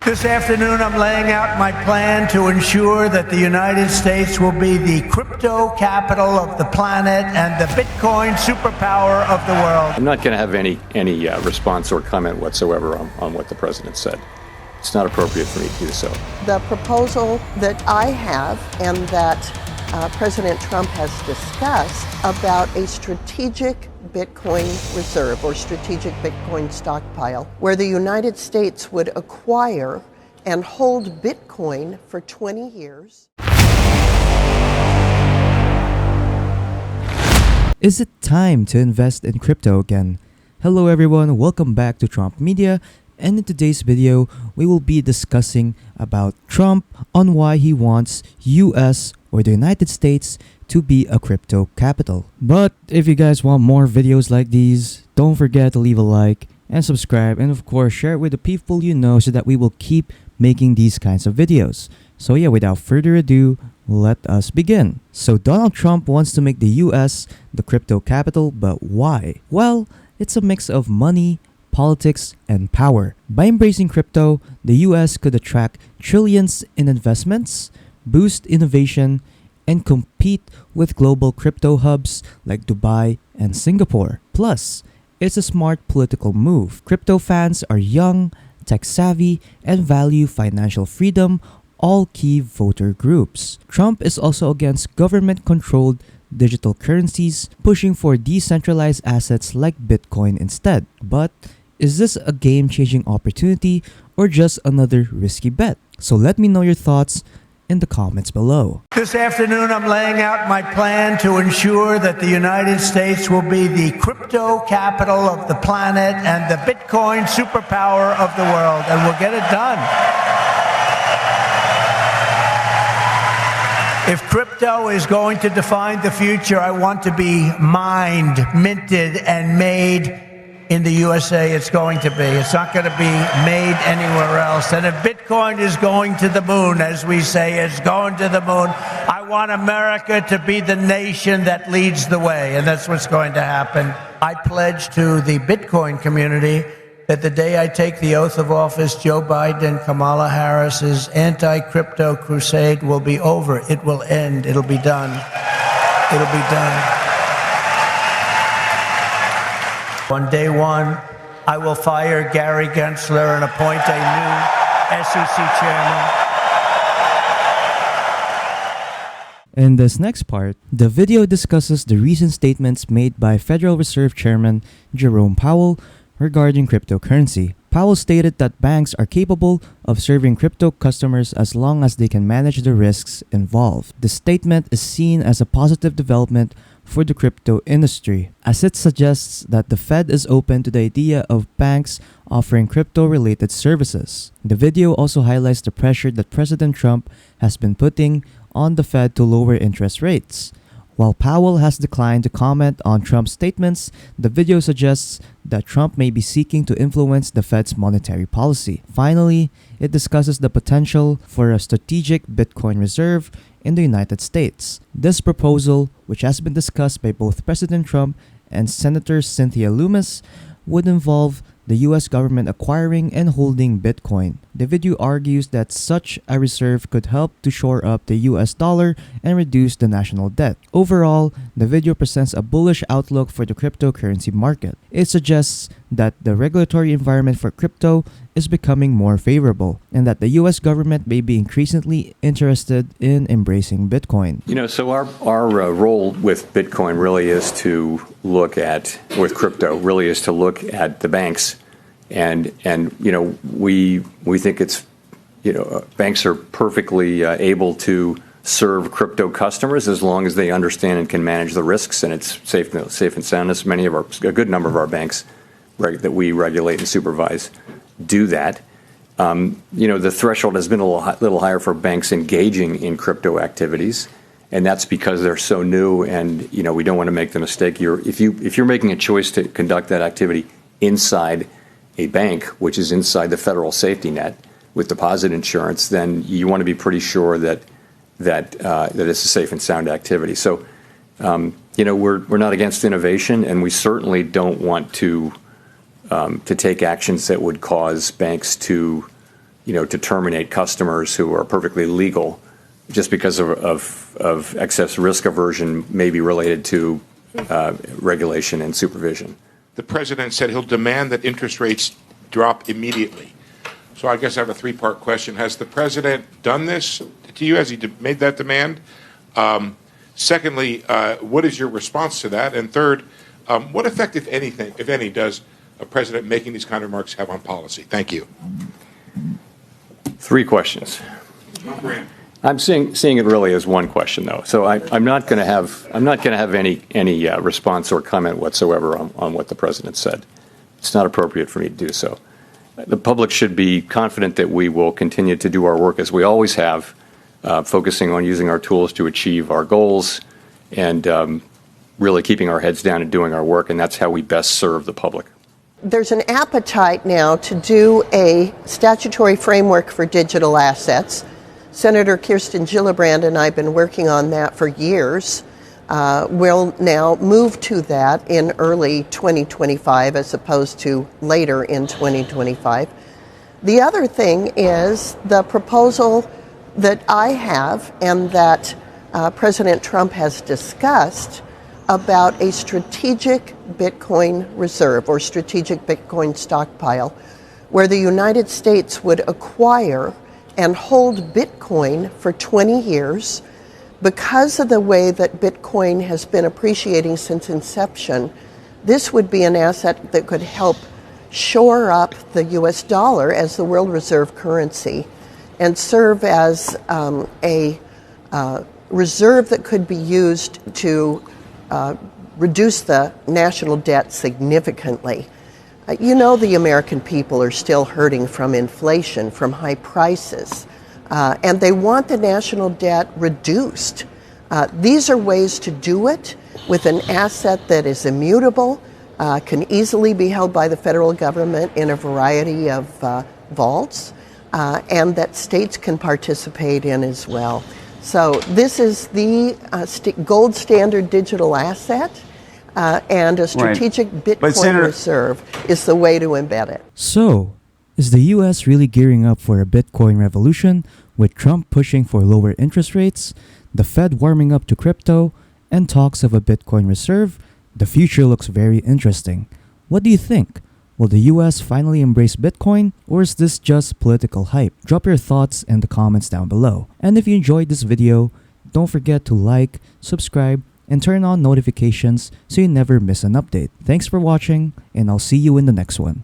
This afternoon, I'm laying out my plan to ensure that the United States will be the crypto capital of the planet and the Bitcoin superpower of the world. I'm not going to have any response or comment whatsoever on what the president said. It's not appropriate for me to do so. The proposal that I have and that President Trump has discussed about a strategic Bitcoin reserve or strategic Bitcoin stockpile, where the United States would acquire and hold Bitcoin for 20 years. Is it time to invest in crypto again? Hello everyone, welcome back to Trump Media, and in today's video, we will be discussing about Trump on why he wants US or the United States to be a crypto capital. But if you guys want more videos like these, don't forget to leave a like and subscribe, and of course share it with the people you know so that we will keep making these kinds of videos. So yeah, without further ado, let us begin. So Donald Trump wants to make the US the crypto capital, but why? Well, it's a mix of money, politics, and power. By embracing crypto, the US could attract trillions in investments, boost innovation, and compete with global crypto hubs like Dubai and Singapore. Plus, it's a smart political move. Crypto fans are young, tech-savvy, and value financial freedom, all key voter groups. Trump is also against government-controlled digital currencies, pushing for decentralized assets like Bitcoin instead. But is this a game-changing opportunity or just another risky bet? So let me know your thoughts in the comments below. This afternoon, I'm laying out my plan to ensure that the United States will be the crypto capital of the planet and the Bitcoin superpower of the world, and we'll get it done. If crypto is going to define the future, I want to be mined, minted, and made in the USA. It's going to be. It's not going to be made anywhere else. And if Bitcoin is going to the moon, as we say, it's going to the moon, I want America to be the nation that leads the way. And that's what's going to happen. I pledge to the Bitcoin community that the day I take the oath of office, Joe Biden and Kamala Harris's anti-crypto crusade will be over. It will end. It'll be done. It'll be done. On day one, I will fire Gary Gensler and appoint a new SEC chairman. In this next part, the video discusses the recent statements made by Federal Reserve Chairman Jerome Powell regarding cryptocurrency. Powell stated that banks are capable of serving crypto customers as long as they can manage the risks involved. The statement is seen as a positive development for the crypto industry, as it suggests that the Fed is open to the idea of banks offering crypto-related services. The video also highlights the pressure that President Trump has been putting on the Fed to lower interest rates. While Powell has declined to comment on Trump's statements, the video suggests that Trump may be seeking to influence the Fed's monetary policy. Finally, it discusses the potential for a strategic Bitcoin reserve in the United States. This proposal, which has been discussed by both President Trump and Senator Cynthia Lummis, would involve the US government acquiring and holding Bitcoin. The video argues that such a reserve could help to shore up the US dollar and reduce the national debt. Overall, the video presents a bullish outlook for the cryptocurrency market. It suggests that the regulatory environment for crypto is becoming more favorable, and that the US government may be increasingly interested in embracing Bitcoin. So our role with Bitcoin really is to look at, with crypto, really is to look at the banks. And we think it's, banks are perfectly able to serve crypto customers as long as they understand and can manage the risks, and it's safe and sound. As a good number of our banks that we regulate and supervise do that. The threshold has been a little higher for banks engaging in crypto activities, and that's because they're so new, and we don't want to make the mistake. If you're making a choice to conduct that activity inside a bank, which is inside the federal safety net with deposit insurance, then you want to be pretty sure that it's a safe and sound activity. So, we're not against innovation, and we certainly don't want to take actions that would cause banks to to terminate customers who are perfectly legal just because of excess risk aversion, maybe related to regulation and supervision. The president said he'll demand that interest rates drop immediately. So I guess I have a three-part question. Has the president done this to you? Has he made that demand? Secondly, what is your response to that? And third, what effect, if anything, if any, does a president making these kind of remarks have on policy? Thank you. Three questions. I'm seeing it really as one question, though. So I'm not going to have any response or comment whatsoever on what the president said. It's not appropriate for me to do so. The public should be confident that we will continue to do our work as we always have, focusing on using our tools to achieve our goals and really keeping our heads down and doing our work, and that's how we best serve the public. There's an appetite now to do a statutory framework for digital assets. Senator Kirsten Gillibrand and I have been working on that for years. We'll now move to that in early 2025 as opposed to later in 2025. The other thing is the proposal that I have and that President Trump has discussed about a strategic Bitcoin reserve or strategic Bitcoin stockpile, where the United States would acquire and hold Bitcoin for 20 years. Because of the way that Bitcoin has been appreciating since inception, this would be an asset that could help shore up the US dollar as the world reserve currency and serve as a reserve that could be used to reduce the national debt significantly. The American people are still hurting from inflation, from high prices, and they want the national debt reduced. These are ways to do it with an asset that is immutable, can easily be held by the federal government in a variety of vaults, and that states can participate in as well. So this is the gold standard digital asset, and a strategic Bitcoin reserve is the way to embed it. So, is the US really gearing up for a Bitcoin revolution, with Trump pushing for lower interest rates, the Fed warming up to crypto, and talks of a Bitcoin reserve? The future looks very interesting. What do you think? Will the US finally embrace Bitcoin, or is this just political hype? Drop your thoughts in the comments down below. And if you enjoyed this video, don't forget to like, subscribe, and turn on notifications so you never miss an update. Thanks for watching, and I'll see you in the next one.